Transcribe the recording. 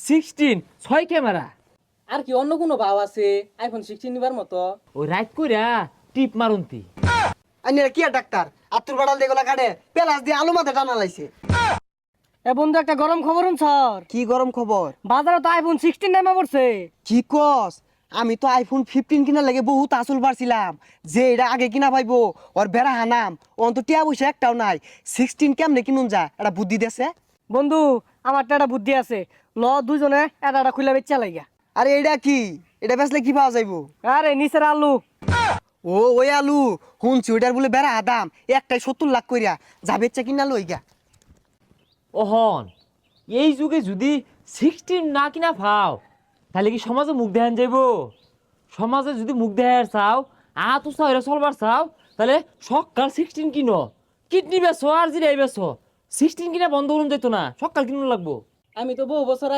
16 6 camera. আর কি অন্য কোনো ভাও আছে আইফোন 16 নিবার মতো? ওই রাইট কইরা টিপ মারুন্তি। আইনের কি আর ডাক্তার আত্তুর বাড়াল দেগুলা কাটে পেলাস দিয়ে আলু মাথা টানা লাইছে। এ বন্ধু একটা গরম খবর স্যার, কি গরম খবর? বাজারে তো আইফোন 16 নামে পড়ছে। কি কস? আমি তো আইফোন 15 কিনা লাগে বহুত আসল পারছিলাম যে এটা আগে কিনা পাইবো ওর বেড়া হানাম অন্ত টিয়া পয়সা একটাও নাই। 16 কেমনে কিনুন যা এটা বুদ্ধি দেছে। বন্ধু আমার একটা বুদ্ধি আছে, ল দুজনে এটা খুলে বেচা লাগিয়া। আরে এটা কি? এটা বেচলে কি পাওয়া যাইবো? আরে নিচের আলু। ও ওই আলু শুনছি ওইটার বলে বেড়া আদাম একটাই 70 লাখ কইরা যা বেচা কিনা লইগা। ওহন এই যুগে যদি 16 না কিনা পাও তাহলে কি সমাজে মুখ দেখান যাইব? সমাজে যদি মুখ দেখার চাও তো চাও এরা চলবার চাও তাহলে সকাল 16 কিনো, কিডনি বেছো আর জিরাই বেছো, 16 কিনা বন্ধ করুন যেত না, সকাল কিনো লাগবো। আমি তো বহু বছর